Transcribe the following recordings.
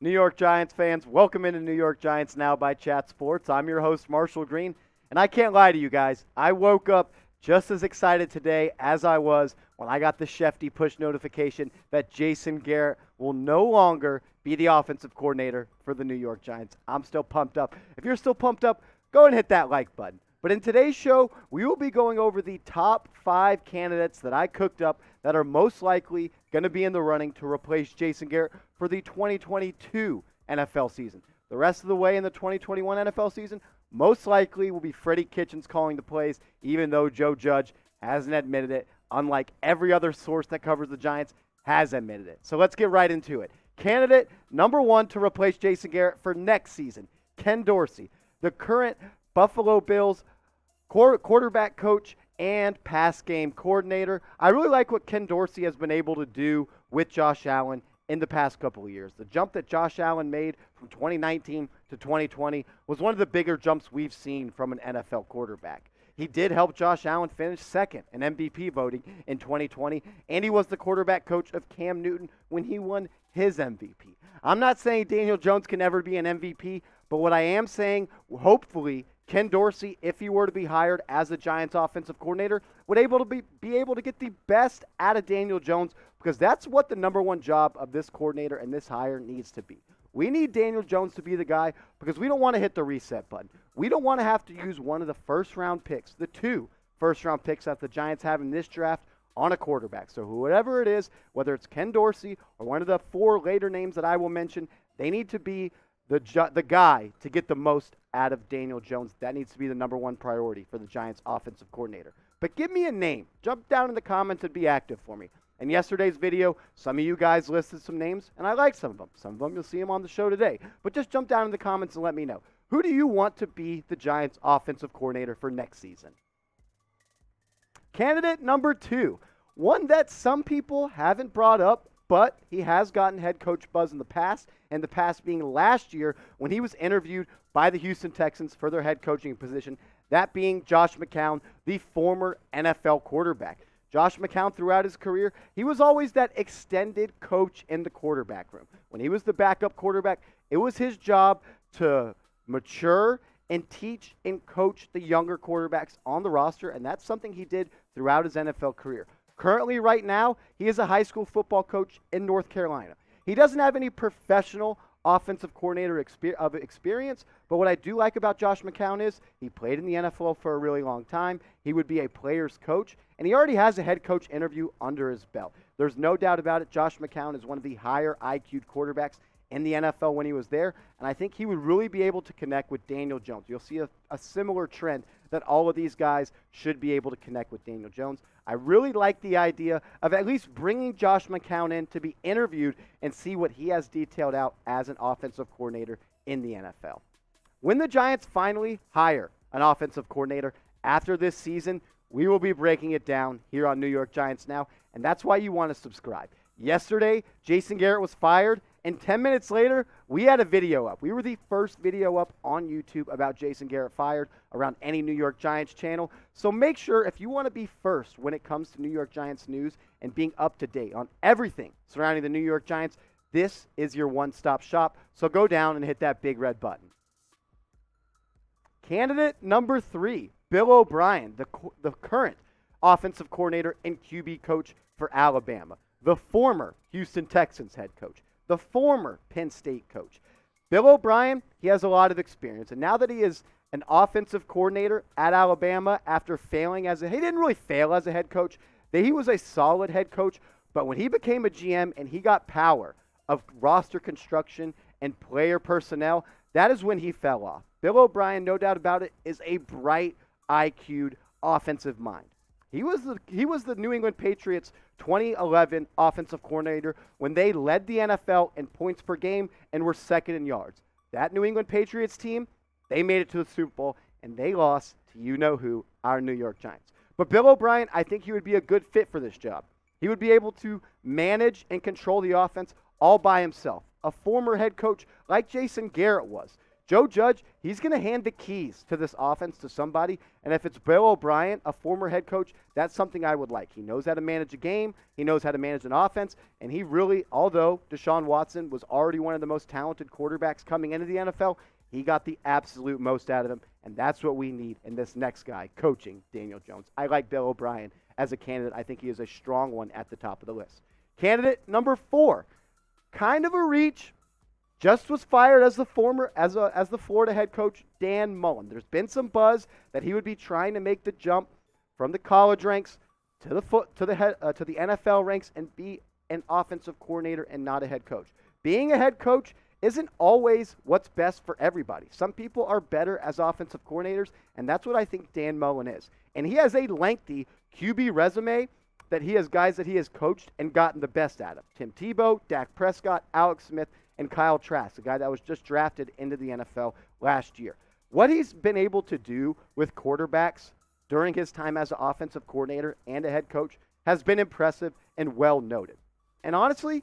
New York Giants fans, welcome into New York Giants Now by Chat Sports. I'm your host, Marshall Green, and I can't lie to you guys. I woke up just as excited today as I was when I got the Shefty push notification that Jason Garrett will no longer be the offensive coordinator for the New York Giants. I'm still pumped up. If you're still pumped up, go and hit that like button. But in today's show, we will be going over the top 5 candidates that I cooked up that are most likely going to be in the running to replace Jason Garrett for the 2022 NFL season. The rest of the way in the 2021 NFL season, most likely will be Freddie Kitchens calling the plays, even though Joe Judge hasn't admitted it, unlike every other source that covers the Giants has admitted it. So let's get right into it. Candidate number 1 to replace Jason Garrett for next season, Ken Dorsey, the current Buffalo Bills quarterback coach and pass game coordinator. I really like what Ken Dorsey has been able to do with Josh Allen in the past couple of years. The jump that Josh Allen made from 2019 to 2020 was one of the bigger jumps we've seen from an NFL quarterback. He did help Josh Allen finish second in MVP voting in 2020, and he was the quarterback coach of Cam Newton when he won his MVP. I'm not saying Daniel Jones can never be an MVP, but what I am saying, hopefully, Ken Dorsey, if he were to be hired as the Giants offensive coordinator, would be able to get the best out of Daniel Jones, because that's what the number one job of this coordinator and this hire needs to be. We need Daniel Jones to be the guy because we don't want to hit the reset button. We don't want to have to use one of the first-round picks, the 2 first-round picks that the Giants have in this draft, on a quarterback. So whoever it is, whether it's Ken Dorsey or one of the 4 later names that I will mention, they need to be the guy to get the most out of Daniel Jones. That needs to be the number 1 priority for the Giants offensive coordinator. But give me a name. Jump down in the comments and be active for me. In yesterday's video, some of you guys listed some names, and I like some of them. Some of them you'll see them on the show today. But just jump down in the comments and let me know. Who do you want to be the Giants offensive coordinator for next season? Candidate number 2, one that some people haven't brought up, but he has gotten head coach buzz in the past, and the past being last year when he was interviewed by the Houston Texans for their head coaching position, that being Josh McCown, the former NFL quarterback. Josh McCown, throughout his career, he was always that extended coach in the quarterback room. When he was the backup quarterback, it was his job to mature and teach and coach the younger quarterbacks on the roster, and that's something he did throughout his NFL career. Currently, right now, he is a high school football coach in North Carolina. He doesn't have any professional offensive coordinator experience, but what I do like about Josh McCown is he played in the NFL for a really long time. He would be a player's coach, and he already has a head coach interview under his belt. There's no doubt about it. Josh McCown is one of the higher IQ'd quarterbacks in the NFL when he was there, and I think he would really be able to connect with Daniel Jones. You'll see a similar trend that all of these guys should be able to connect with Daniel Jones. I really like the idea of at least bringing Josh McCown in to be interviewed and see what he has detailed out as an offensive coordinator in the NFL. When the Giants finally hire an offensive coordinator after this season, we will be breaking it down here on New York Giants Now, and that's why you want to subscribe. Yesterday, Jason Garrett was fired, and 10 minutes later, we had a video up. We were the first video up on YouTube about Jason Garrett fired around any New York Giants channel. So make sure, if you want to be first when it comes to New York Giants news and being up to date on everything surrounding the New York Giants, this is your one-stop shop. So go down and hit that big red button. Candidate number 3, Bill O'Brien, the current offensive coordinator and QB coach for Alabama, the former Houston Texans head coach, the former Penn State coach. Bill O'Brien, he has a lot of experience, and now that he is an offensive coordinator at Alabama after failing he didn't really fail as a head coach. He was a solid head coach, but when he became a GM and he got power of roster construction and player personnel, that is when he fell off. Bill O'Brien, no doubt about it, is a bright, IQ'd offensive mind. He was the New England Patriots 2011 offensive coordinator when they led the NFL in points per game and were second in yards. That New England Patriots team, they made it to the Super Bowl, and they lost to you-know-who, our New York Giants. But Bill O'Brien, I think he would be a good fit for this job. He would be able to manage and control the offense all by himself. A former head coach like Jason Garrett was. Joe Judge, he's going to hand the keys to this offense to somebody, and if it's Bill O'Brien, a former head coach, that's something I would like. He knows how to manage a game, he knows how to manage an offense, and he really, although Deshaun Watson was already one of the most talented quarterbacks coming into the NFL, he got the absolute most out of him, and that's what we need in this next guy, coaching Daniel Jones. I like Bill O'Brien as a candidate. I think he is a strong one at the top of the list. Candidate number 4, kind of a reach, just was fired as the Florida head coach, Dan Mullen. There's been some buzz that he would be trying to make the jump from the college ranks to the NFL ranks and be an offensive coordinator and not a head coach. Being a head coach isn't always what's best for everybody. Some people are better as offensive coordinators, and that's what I think Dan Mullen is. And he has a lengthy QB resume that he has guys that he has coached and gotten the best out of. Tim Tebow, Dak Prescott, Alex Smith, and Kyle Trask, a guy that was just drafted into the NFL last year. What he's been able to do with quarterbacks during his time as an offensive coordinator and a head coach has been impressive and well noted. And honestly,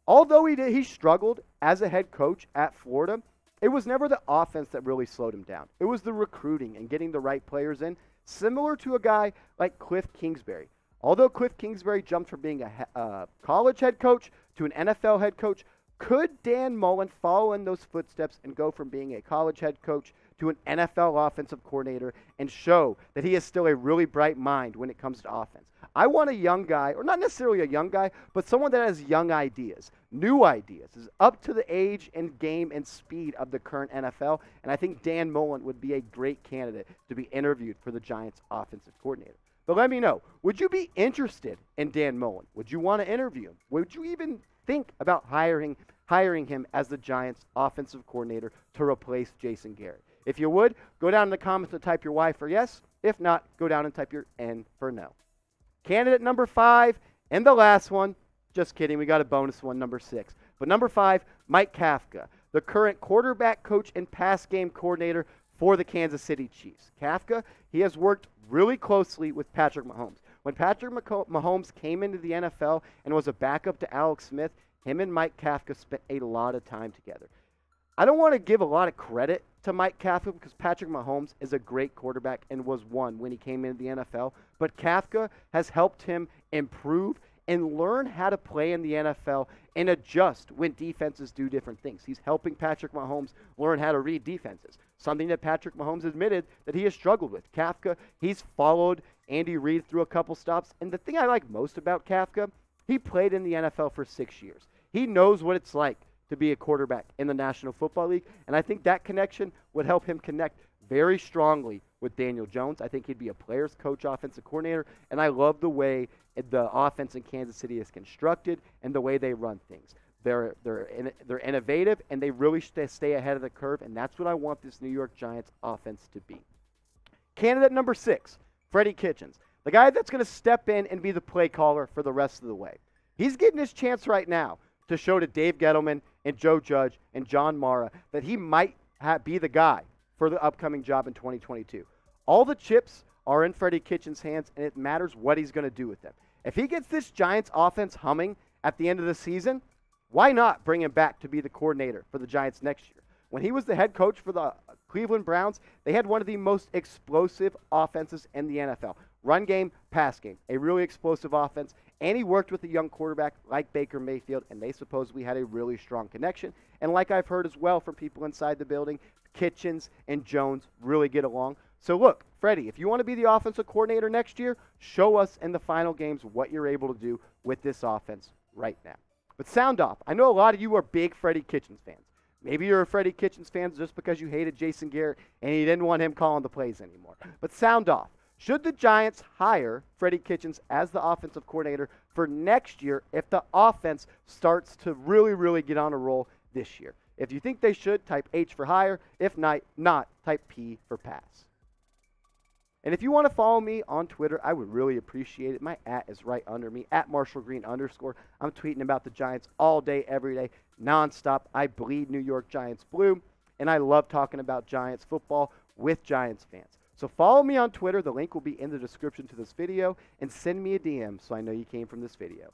although he struggled as a head coach at Florida, it was never the offense that really slowed him down. It was the recruiting and getting the right players in, similar to a guy like Cliff Kingsbury. Although Cliff Kingsbury jumped from being a college head coach to an NFL head coach, could Dan Mullen follow in those footsteps and go from being a college head coach to an NFL offensive coordinator and show that he is still a really bright mind when it comes to offense? I want a young guy, or not necessarily a young guy, but someone that has young ideas, new ideas, is up to the age and game and speed of the current NFL, and I think Dan Mullen would be a great candidate to be interviewed for the Giants offensive coordinator. But let me know, would you be interested in Dan Mullen? Would you want to interview him? Would you even think about hiring him as the Giants offensive coordinator to replace Jason Garrett? If you would, go down in the comments and type your Y for yes. If not, go down and type your N for no. Candidate number 5, and the last one, just kidding, we got a bonus one, number 6. But number 5, Mike Kafka, the current quarterback coach and pass game coordinator for the Kansas City Chiefs. Kafka, he has worked really closely with Patrick Mahomes. When Patrick Mahomes came into the NFL and was a backup to Alex Smith, him and Mike Kafka spent a lot of time together. I don't want to give a lot of credit to Mike Kafka because Patrick Mahomes is a great quarterback and was one when he came into the NFL, but Kafka has helped him improve and learn how to play in the NFL and adjust when defenses do different things. He's helping Patrick Mahomes learn how to read defenses, something that Patrick Mahomes admitted that he has struggled with. Kafka, he's followed Andy Reid through a couple stops, and the thing I like most about Kafka, he played in the NFL for 6 years. He knows what it's like to be a quarterback in the National Football League, and I think that connection would help him connect very strongly with Daniel Jones. I think he'd be a player's coach, offensive coordinator, and I love the way the offense in Kansas City is constructed and the way they run things. They're innovative, and they really stay ahead of the curve, and that's what I want this New York Giants offense to be. Candidate number 6, Freddie Kitchens, the guy that's going to step in and be the play caller for the rest of the way. He's getting his chance right now to show to Dave Gettleman and Joe Judge and John Mara that he might be the guy for the upcoming job in 2022. All the chips are in Freddie Kitchens' hands, and it matters what he's going to do with them. If he gets this Giants offense humming at the end of the season, why not bring him back to be the coordinator for the Giants next year? When he was the head coach for the Cleveland Browns, they had one of the most explosive offenses in the NFL. Run game, pass game, a really explosive offense. And he worked with a young quarterback like Baker Mayfield, and they supposedly had a really strong connection. And like I've heard as well from people inside the building, Kitchens and Jones really get along. So look, Freddie, if you want to be the offensive coordinator next year, show us in the final games what you're able to do with this offense right now. But sound off. I know a lot of you are big Freddie Kitchens fans. Maybe you're a Freddie Kitchens fan just because you hated Jason Garrett and you didn't want him calling the plays anymore. But sound off. Should the Giants hire Freddie Kitchens as the offensive coordinator for next year if the offense starts to really get on a roll this year? If you think they should, type H for hire. If not, type P for pass. And if you want to follow me on Twitter, I would really appreciate it. My @ is right under me, @MarshallGreen_. I'm tweeting about the Giants all day, every day, nonstop. I bleed New York Giants blue, and I love talking about Giants football with Giants fans. So follow me on Twitter. The link will be in the description to this video, and send me a DM so I know you came from this video.